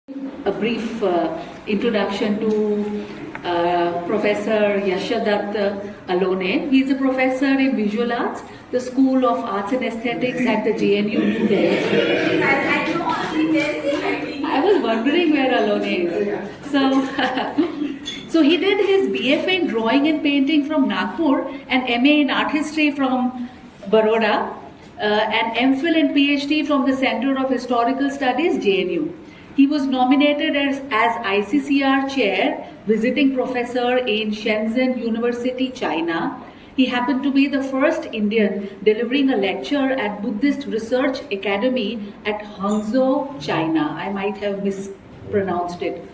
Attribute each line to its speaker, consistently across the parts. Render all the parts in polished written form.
Speaker 1: A brief introduction to Professor Yashadatt Alone. He is a professor in visual arts, the School of Arts and Aesthetics at the JNU New Delhi. I was wondering where Alone is. So he did his BFA in drawing and painting from Nagpur and MA in art history from Baroda, and MPhil and PhD from the Center of Historical Studies, JNU. He was nominated as ICCR chair, visiting professor in Shenzhen University, China. He happened to be the first Indian delivering a lecture at Buddhist Research Academy at Hangzhou, China. I might have mispronounced it.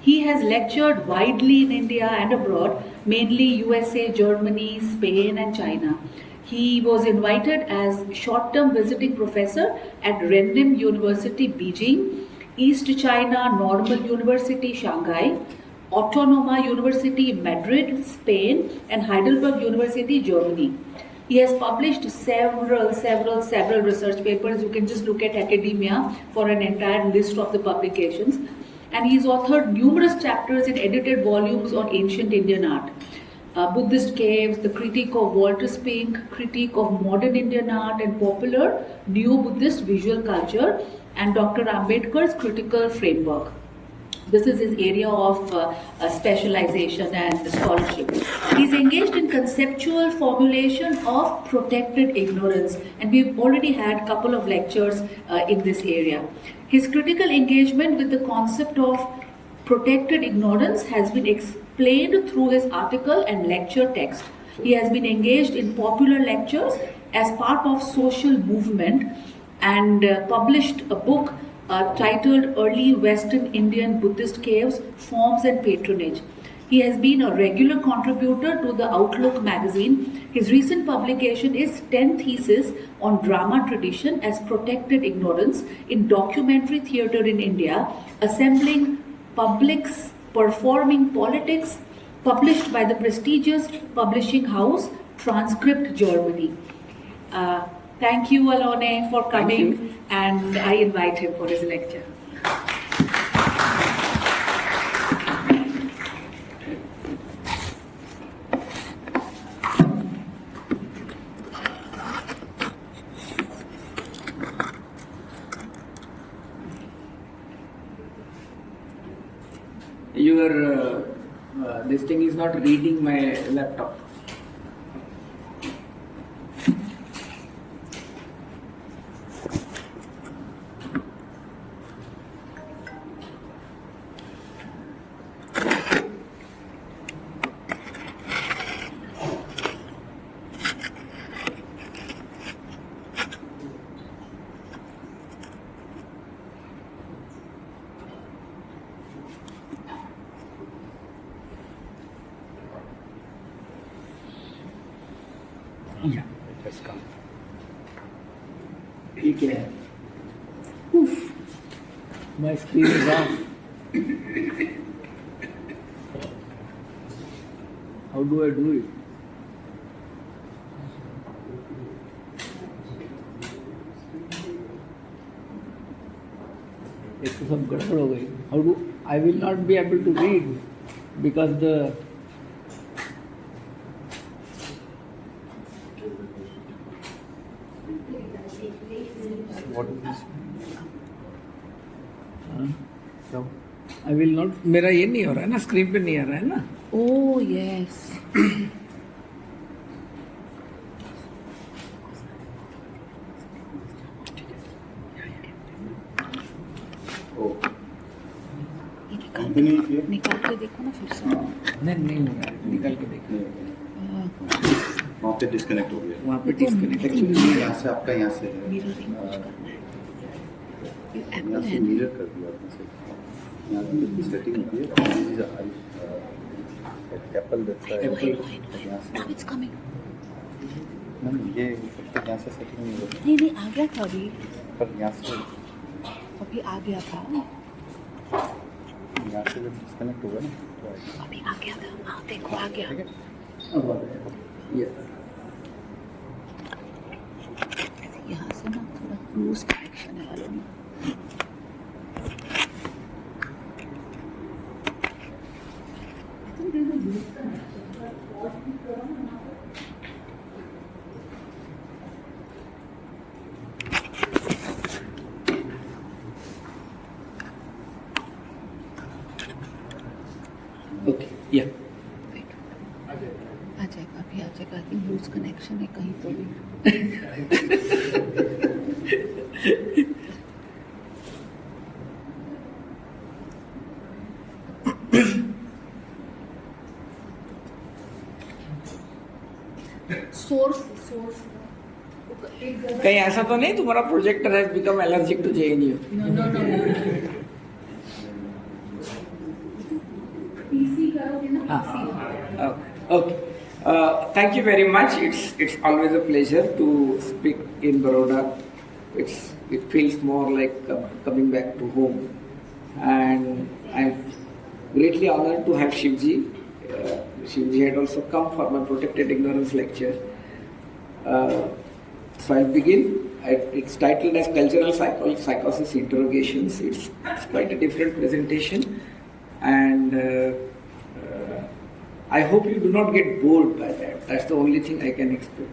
Speaker 1: He has lectured widely in India and abroad, mainly USA, Germany, Spain, and China. He was invited as short-term visiting professor at Renmin University, Beijing, East China Normal University, Shanghai, Autonoma University, Madrid, Spain, and Heidelberg University, Germany. He has published several research papers. You can just look at academia for an entire list of the publications. And he's authored numerous chapters in edited volumes on ancient Indian art. Buddhist caves, the critique of Walter Spink, critique of modern Indian art and popular neo-Buddhist visual culture, and Dr. Ambedkar's critical framework. This is his area of specialization and scholarship. He's engaged in conceptual formulation of protected ignorance, and we've already had a couple of lectures in this area. His critical engagement with the concept of protected ignorance has been explained through his article and lecture text. He has been engaged in popular lectures as part of social movement and published a book titled Early Western Indian Buddhist Caves, Forms and Patronage. He has been a regular contributor to the Outlook magazine. His recent publication is 10 Theses on Drama Tradition as Protected Ignorance in Documentary Theatre in India, Assembling Publics Performing Politics, published by the prestigious publishing house Transcript, Germany. Thank you, Alone, for coming, and I invite him for his lecture.
Speaker 2: Your this thing is not reading my laptop. Yeah, it has come. ठीक है. My screen is off. How do I do it? एक तो सब गड़बड़ हो गई. How do I will not be able to read because the what is this? So I will not. मेरा ये नहीं हो रहा है ना, स्क्रीन पे नहीं आ रहा है ना.
Speaker 1: Oh, yes. निकाल के देखो ना फिर से.
Speaker 2: नहीं हो रहा है, निकाल के देखो.
Speaker 3: वहाँ पे डिस्कनेक्ट हो गया.
Speaker 2: वहाँ पे डिस्कनेक्ट एक्चुअली
Speaker 3: यहाँ से आपका यहाँ से
Speaker 1: मिररिंग कुछ करना है.
Speaker 3: यहाँ से मिरर कर दिया आपने से. यहाँ पे सेटिंग होती है. एप्पल दैट्स यहाँ से.
Speaker 1: Now it's coming.
Speaker 3: मैम ये यहाँ से सेटिंग नहीं होती.
Speaker 1: नहीं आ गया था अभी.
Speaker 3: पर यहाँ से
Speaker 1: अभी आ गया था.
Speaker 3: यहाँ से जब डिस्कनेक्ट होगा ना तो
Speaker 1: अभी आ गया था. हाँ देखो आ गया.
Speaker 3: ठीक है.
Speaker 1: यहाँ से ना थोड़ा लूज कनेक्शन है वालों में.
Speaker 2: Okay, yeah.
Speaker 1: आ जाएगा अभी आ जाएगा आई थिंक लूज कनेक्शन है कहीं तो भी सोर्स सोर्स
Speaker 2: कहीं ऐसा तो नहीं तुम्हारा projector has become allergic to JNU?
Speaker 1: No no no PC करोगे ना
Speaker 2: Ah, okay. Thank you very much. It's always a pleasure to speak in Baroda. It feels more like coming back to home, and I'm greatly honored to have Shivji. Shivji had also come for my protected ignorance lecture. So I'll begin. It's titled as Cultural Psychosis Interrogations. It's quite a different presentation, and I hope you do not get bored by that. That's the only thing I can expect.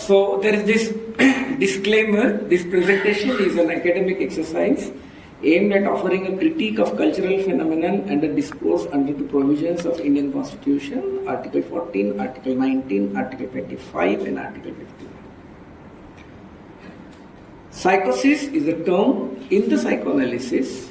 Speaker 2: So there is this disclaimer. This presentation is an academic exercise aimed at offering a critique of cultural phenomenon and a discourse under the provisions of Indian Constitution, Article 14, Article 19, Article 25 and Article 51. Psychosis is a term in the psychoanalysis.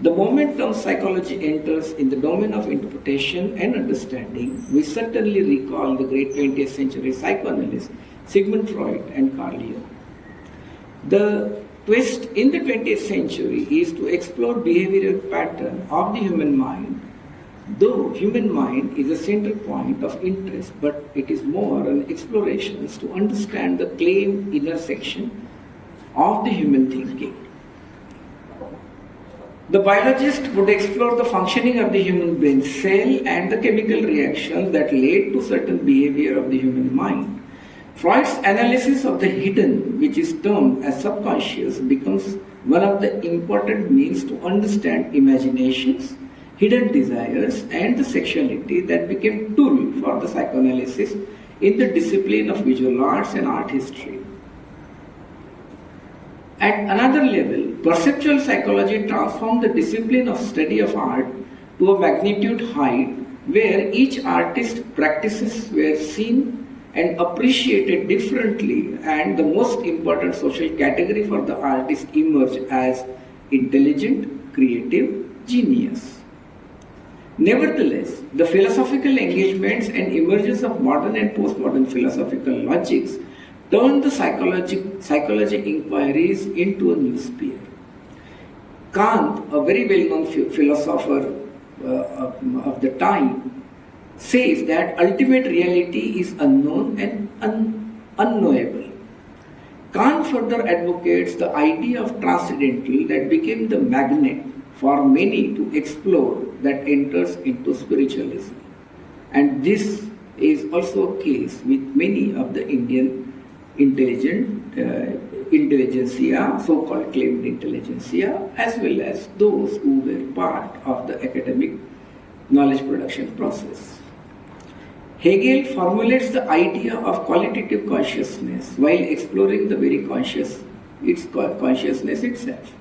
Speaker 2: The moment term psychology enters in the domain of interpretation and understanding, we certainly recall the great 20th century psychoanalysts Sigmund Freud and Carl Jung. The twist in the 20th century is to explore behavioral pattern of the human mind, though human mind is a central point of interest, but it is more an exploration to understand the claimed intersection of the human thinking. The biologist would explore the functioning of the human brain cell and the chemical reactions that lead to certain behavior of the human mind. Freud's analysis of the hidden, which is termed as subconscious, becomes one of the important means to understand imaginations, hidden desires, and the sexuality that became tool for the psychoanalysis in the discipline of visual arts and art history. At another level, perceptual psychology transformed the discipline of study of art to a magnitude height where each artist's practices were seen and appreciated differently, and the most important social category for the artist emerged as intelligent, creative, genius. Nevertheless, the philosophical engagements and emergence of modern and postmodern philosophical logics turned the psychology inquiries into a new sphere. Kant, a very well-known philosopher of the time, says that ultimate reality is unknown and unknowable. Kant further advocates the idea of transcendental that became the magnet for many to explore that enters into spiritualism. And this is also a case with many of the Indian intelligentsia, so-called claimed intelligentsia, as well as those who were part of the academic knowledge production process. Hegel formulates the idea of qualitative consciousness while exploring the very consciousness itself,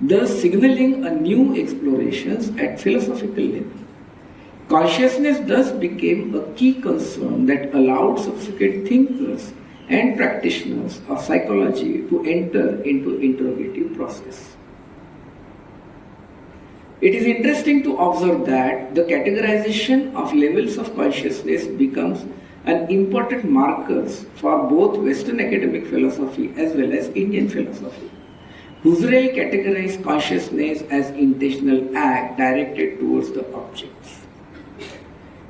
Speaker 2: thus signaling a new explorations at philosophical level. Consciousness thus became a key concern that allowed subsequent thinkers and practitioners of psychology to enter into interrogative process. It is interesting to observe that the categorization of levels of consciousness becomes an important marker for both Western academic philosophy as well as Indian philosophy. Husserl categorized consciousness as intentional act directed towards the objects.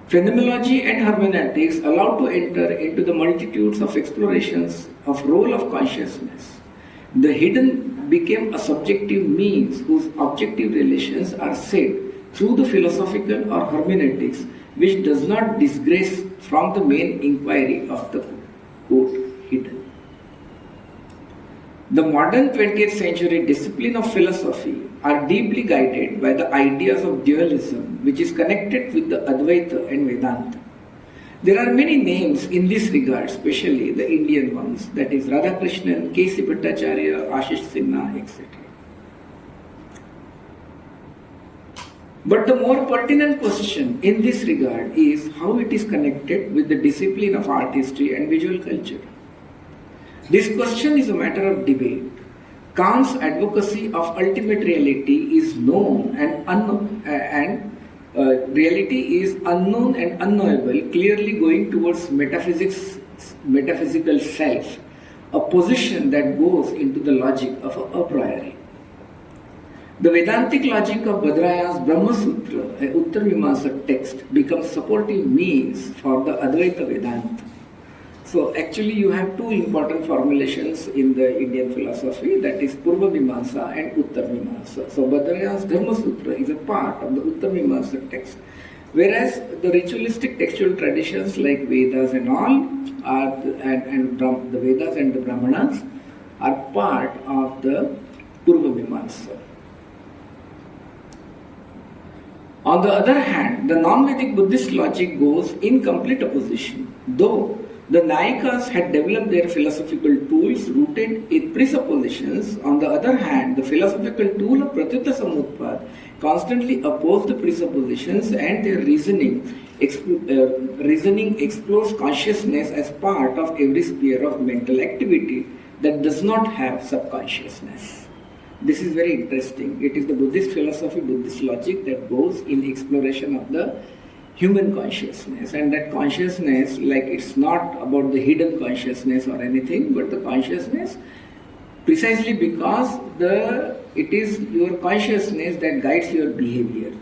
Speaker 2: Phenomenology and hermeneutics allow to enter into the multitudes of explorations of role of consciousness. The hidden became a subjective means whose objective relations are set through the philosophical or hermeneutics, which does not digress from the main inquiry of the quote hidden. The modern 20th century discipline of philosophy are deeply guided by the ideas of dualism, which is connected with the Advaita and Vedanta. There are many names in this regard, especially the Indian ones, that is Radhakrishnan, K.C. Bhattacharya, Ashish Sinha, etc. But the more pertinent question in this regard is how it is connected with the discipline of art history and visual culture. This question is a matter of debate. Kant's advocacy of ultimate reality is known and unknown, reality is unknown and unknowable, clearly going towards metaphysical self, a position that goes into the logic of a priori. The Vedantic logic of Badrayana's Brahma Sutra, a Uttar Mimamsa text, becomes supportive means for the Advaita Vedanta. So actually you have two important formulations in the Indian philosophy, that is Purva Mimamsa and Uttar Mimamsa. So Badrayana's Dharma Sutra is a part of the Uttar Mimamsa text, whereas the ritualistic textual traditions like Vedas and all are the Vedas and the Brahmanas are part of the Purva Mimamsa. On the other hand, the non-Vedic Buddhist logic goes in complete opposition, though the Nayakas had developed their philosophical tools rooted in presuppositions. On the other hand, the philosophical tool of Pratyutta Samutpad constantly opposed the presuppositions, and their reasoning explores consciousness as part of every sphere of mental activity that does not have subconsciousness. This is very interesting. It is the Buddhist philosophy, Buddhist logic that goes in exploration of the human consciousness, and that consciousness, like, it's not about the hidden consciousness or anything, but the consciousness precisely because it is your consciousness that guides your behavior,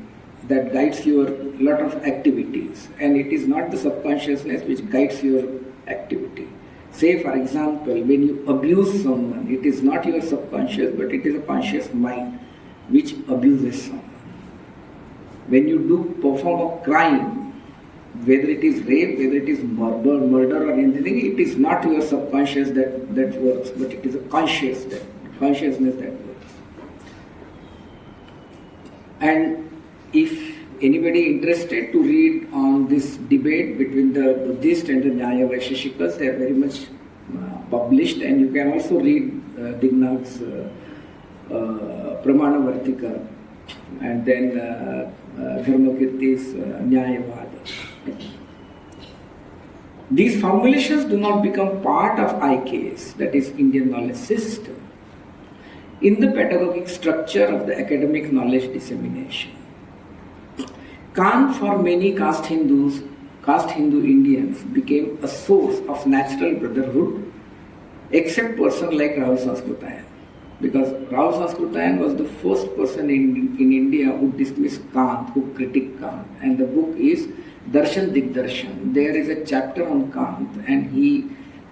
Speaker 2: that guides your lot of activities, and it is not the subconsciousness which guides your activity. Say, for example, when you abuse someone, it is not your subconscious, but it is a conscious mind which abuses someone. When you perform a crime, whether it is rape, whether it is murder or anything, it is not your subconscious that works, but it is a consciousness that works. And if anybody interested to read on this debate between the Buddhist and the Nyaya Vaisheshikas, they are very much published, and you can also read Dignag's Pramanavartika and then Dharmakirti's Nyayavada. These formulations do not become part of IKS, that is Indian knowledge system, in the pedagogic structure of the academic knowledge dissemination. Kant, for many caste Hindu Indians, became a source of natural brotherhood, except person like Rahul Sanskrityayan. Because Rahul Sanskrityayan was the first person in India who dismissed Kant, who critiqued Kant. And the book is Darshan Digdarshan. There is a chapter on Kant, and he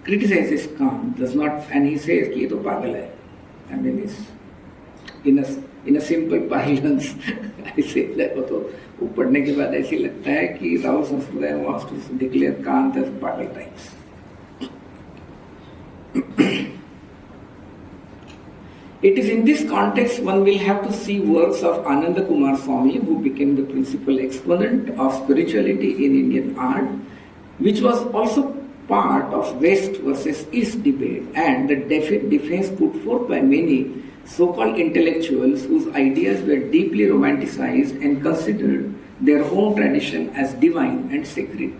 Speaker 2: criticizes Kant, and he says कि ये तो पागल है. I mean, in a simple parlance, ऐसे वो पढ़ने के बाद ऐसे लगता है कि Rahul संस्कृतायन wants to declare Kant as पागल types. It is in this context one will have to see works of Ananda Kumar Swami, who became the principal exponent of spirituality in Indian art, which was also part of West versus East debate, and the defense put forth by many so-called intellectuals whose ideas were deeply romanticized and considered their own tradition as divine and sacred.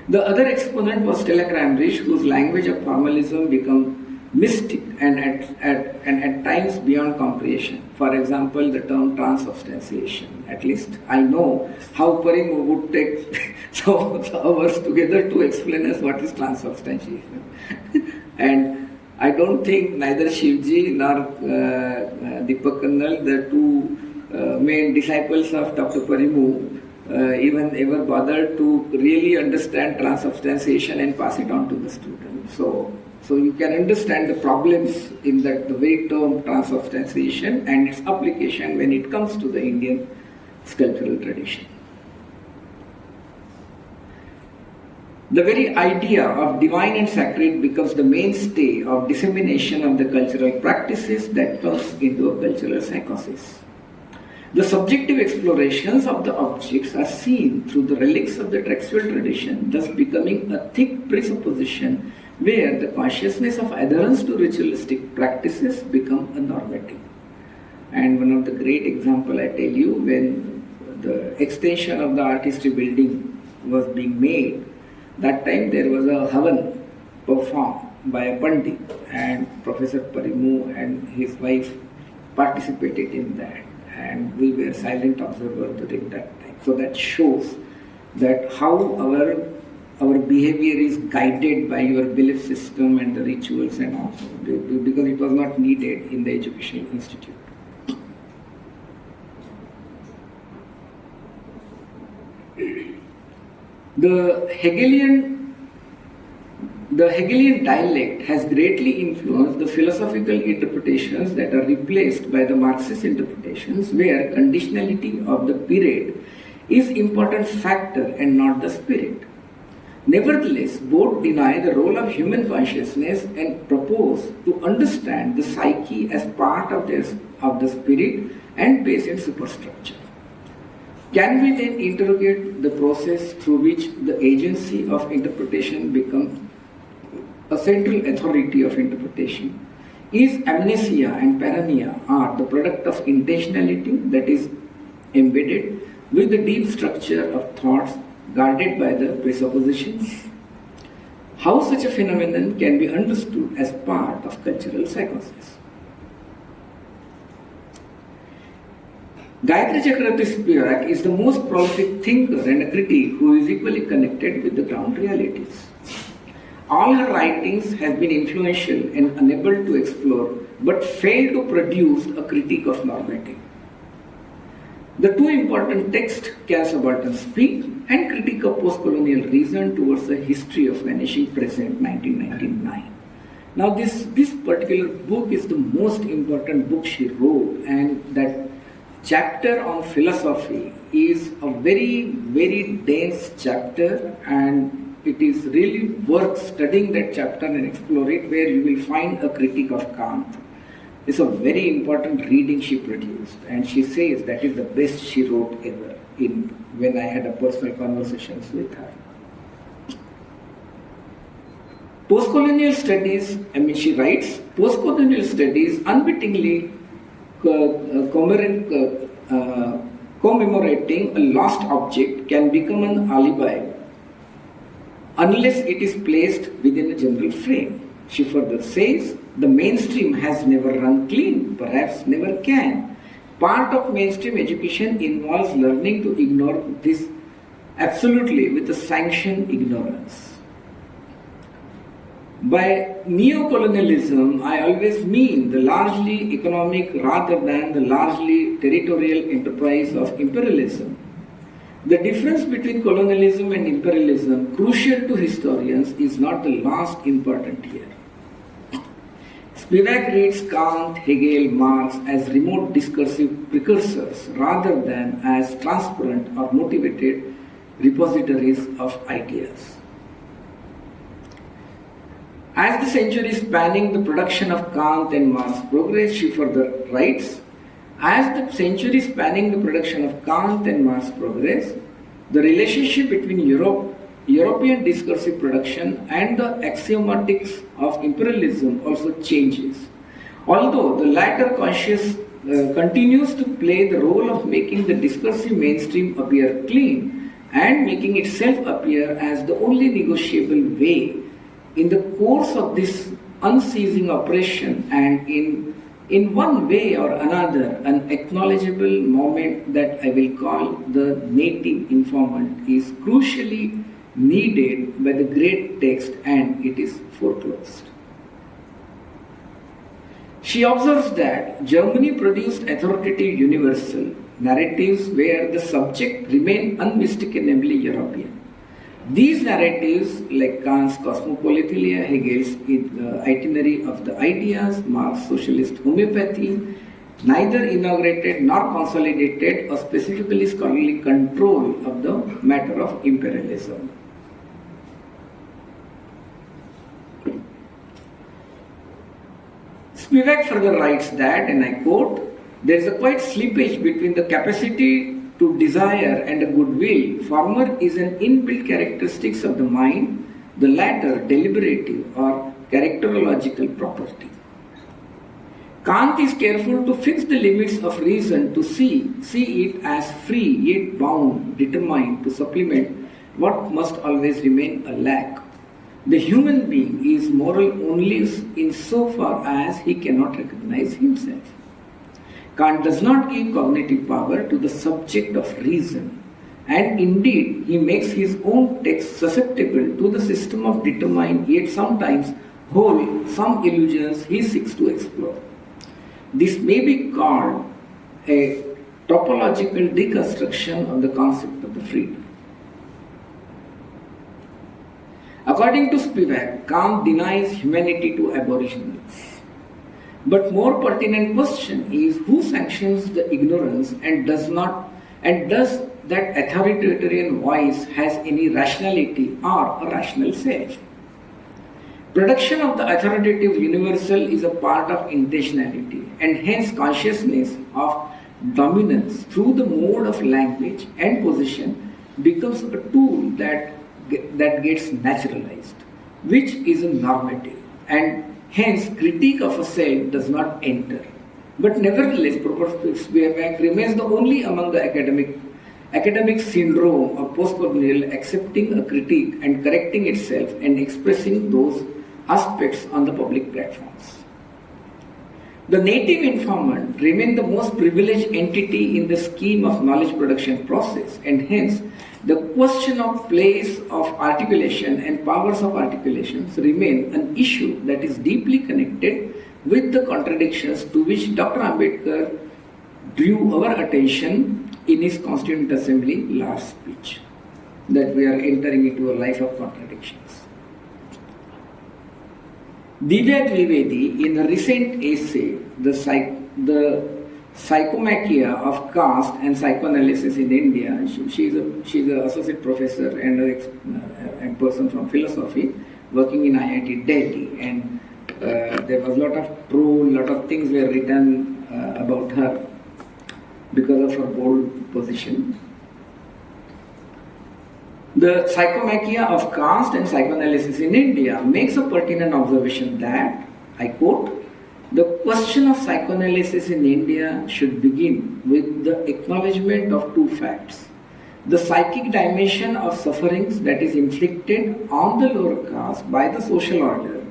Speaker 2: The other exponent was Stella Cranbridge, whose language of formalism became mystic and at times beyond comprehension. For example, the term transubstantiation. At least I know how Parimu would take some hours together to explain us what is transubstantiation. And I don't think neither Shivji nor Deepak Kannal, the two main disciples of Dr. Parimu, even ever bothered to really understand transubstantiation and pass it on to the student. So you can understand the problems in that the very term transubstantiation and its application when it comes to the Indian sculptural tradition. The very idea of divine and sacred becomes the mainstay of dissemination of the cultural practices that turns into a cultural psychosis. The subjective explorations of the objects are seen through the relics of the textual tradition, thus becoming a thick presupposition where the consciousness of adherence to ritualistic practices become a normative. And one of the great example I tell you, when the extension of the artistry building was being made, that time there was a havan performed by a pandit, and Professor Parimu and his wife participated in that, and we were silent observers during that time. So that shows that how our behavior is guided by your belief system and the rituals and all, because it was not needed in the educational institute. The Hegelian dialect has greatly influenced the philosophical interpretations that are replaced by the Marxist interpretations, where conditionality of the period is important factor and not the spirit. Nevertheless, both deny the role of human consciousness and propose to understand the psyche as part of the spirit and basic superstructure. Can we then interrogate the process through which the agency of interpretation becomes a central authority of interpretation? Is amnesia and paranoia are the product of intentionality that is embedded with the deep structure of thoughts guarded by the presuppositions? How such a phenomenon can be understood as part of cultural psychosis? Gayatri Chakravarti Spivak is the most prolific thinker and a critic who is equally connected with the ground realities. All her writings have been influential and unable to explore, but failed to produce a critique of normative. The two important texts, Can Subaltern Speak and Critique of Postcolonial Reason Towards the History of Vanishing Present, 1999. Now this particular book is the most important book she wrote, and that chapter on philosophy is a very, very dense chapter, and it is really worth studying that chapter and explore it, where you will find a critique of Kant. It's a very important reading she produced, and she says that is the best she wrote ever when I had a personal conversations with her. Postcolonial studies, she writes, postcolonial studies unwittingly commemorating a lost object can become an alibi unless it is placed within a general frame. She further says, the mainstream has never run clean, perhaps never can. Part of mainstream education involves learning to ignore this absolutely with a sanctioned ignorance. By neocolonialism, I always mean the largely economic rather than the largely territorial enterprise of imperialism. The difference between colonialism and imperialism, crucial to historians, is not the last important here. Spivak reads Kant, Hegel, Marx as remote discursive precursors rather than as transparent or motivated repositories of ideas. As the centuries spanning the production of Kant and Marx progress, she further writes, as the centuries spanning the production of Kant and Marx progress, the relationship between European discursive production and the axiomatics of imperialism also changes. Although the latter continues to play the role of making the discursive mainstream appear clean and making itself appear as the only negotiable way in the course of this unceasing oppression, and in one way or another, an acknowledgeable moment that I will call the native informant is crucially needed by the great text, and it is foreclosed. She observes that Germany produced authoritative universal narratives where the subject remained unmistakably European. These narratives, like Kant's Cosmopolitania, Hegel's Itinerary of the Ideas, Marx's Socialist Homeopathy, neither inaugurated nor consolidated a specifically scholarly control of the matter of imperialism. Spivak further writes that, and I quote, there is a quite slippage between the capacity to desire and a goodwill. Former is an inbuilt characteristics of the mind, the latter deliberative or characterological property. Kant is careful to fix the limits of reason to see it as free yet bound, determined to supplement what must always remain a lack. The human being is moral only in so far as he cannot recognize himself. Kant does not give cognitive power to the subject of reason, and indeed he makes his own text susceptible to the system of determined yet sometimes whole some illusions he seeks to explore. This may be called a topological deconstruction of the concept of the freedom. According to Spivak, Kant denies humanity to aboriginals. But more pertinent question is who sanctions the ignorance and does that authoritarian voice has any rationality or a rational self? Production of the authoritative universal is a part of intentionality, and hence consciousness of dominance through the mode of language and position becomes a tool that gets naturalized, which is a normative, and hence critique of a self does not enter. But nevertheless, Spivak remains the only among the academic syndrome of postcolonial accepting a critique and correcting itself and expressing those aspects on the public platforms. The native informant remained the most privileged entity in the scheme of knowledge production process, and hence the question of place of articulation and powers of articulations remain an issue that is deeply connected with the contradictions to which Dr. Ambedkar drew our attention in his Constituent Assembly last speech, that we are entering into a life of contradictions. Divya Dwivedi, in a recent essay, the Psychomachia of Caste and Psychoanalysis in India, she's an associate professor and a person from philosophy working in IIT Delhi, and there was a lot of things were written about her because of her bold position. The Psychomachia of Caste and Psychoanalysis in India makes a pertinent observation that, I quote, the question of psychoanalysis in India should begin with the acknowledgement of two facts. The psychic dimension of sufferings that is inflicted on the lower caste by the social order,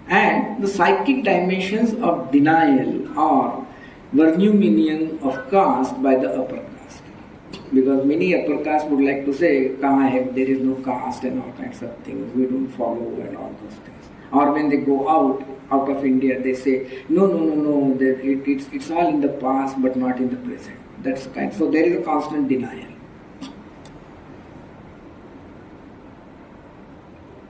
Speaker 2: and the psychic dimensions of denial or vernumination of caste by the upper caste. Because many upper caste would like to say, there is no caste and all kinds of things, we don't follow and all those things. Or when they go out of India, they say, no, it's all in the past but not in the present. That's the kind. So there is a constant denial.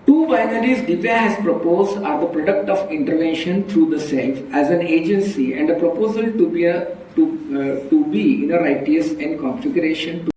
Speaker 2: Two binaries Divya has proposed are the product of intervention through the self as an agency and a proposal to be in a righteous and configuration